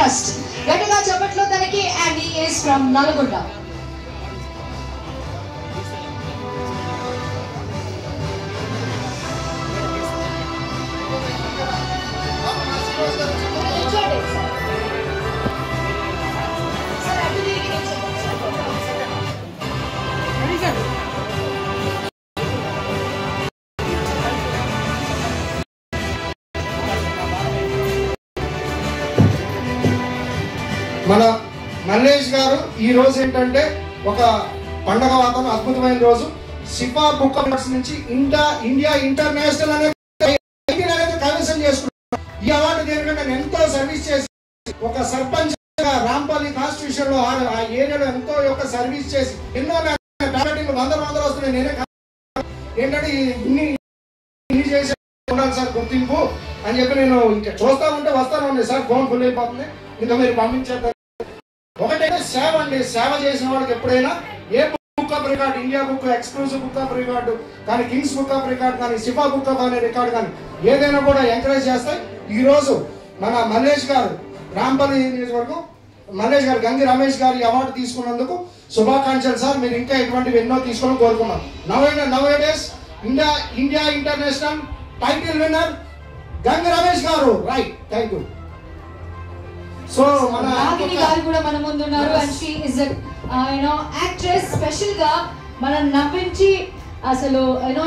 Trust. గట్టిగా చెప్పట్లో తనకి, and he is from Nalgonda. మన మల్లేష్ గారు ఈ రోజు ఏంటంటే ఒక పండగ వాతావరణం, అద్భుతమైన రోజు. సిఫా బుక్ అవార్డ్స్ నుంచి ఇండియా ఇంటర్నేషనల్ అనేది కైవసం చేసుకున్నారు. ఈ అవార్డు దేనికంటే ఎంతో సర్వీస్ చేసి, ఒక సర్పంచ్ రాంపల్లి కాన్స్టిట్యూషన్ లో ఆ ఏరియాలో ఎంతో యొక్క సర్వీస్ చేసి ఎన్నో బ్యాలెటింగ్లు వందలు వస్తున్నాయి. నేనే ఏంటంటే ఇన్ని చేసి ఉండాలి సార్ గుర్తింపు అని చెప్పి నేను ఇంకా చూస్తా ఉంటే వస్తాను ఉంది సార్, ఫోన్ ఫుల్ అయిపోతుంది, ఇంకా మీరు పంపించేద్దాం. ఒకటైతే సేవ అండి, సేవ చేసిన వాళ్ళకి ఎప్పుడైనా a book of record, India book, exclusive book of record కానీ, కింగ్స్ బుక్ ఆఫ్ రికార్డ్ కానీ, సిఫా బుక్ ఆఫ్ అనే రికార్డు కానీ ఏదైనా కూడా ఎంకరేజ్ చేస్తాయి. ఈ రోజు మన మల్లేష్ గారు రాంపల్లి నియోజకవర్గం మల్లేష్ గారు గంగి రమేష్ గారు ఈ అవార్డు తీసుకున్నందుకు శుభాకాంక్షలు సార్. మీరు ఇంకా ఇటువంటివి ఎన్నో తీసుకొని కోరుకున్నాం. నౌ-ఏ-డేస్ ఇండియా ఇంటర్నేషనల్ టైటిల్ విన్నర్ గంగి రమేష్ గారు. Right, thank you. సో మన రాగిణి గారు కూడా మన ముందు ఉన్నారు. And she is actress. Special గా మనం నవ్వించి అసలు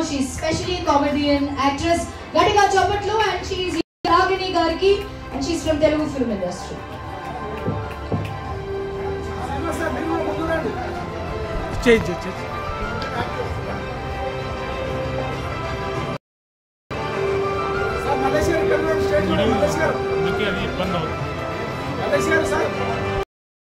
షీ స్పెషలీ కామెడియన్ యాక్ట్రెస్. గట్టిగా చప్పట్లు. అండ్ షీ ఇస్ రాగిణి గారికి, and she is from Telugu film industry. Malaysia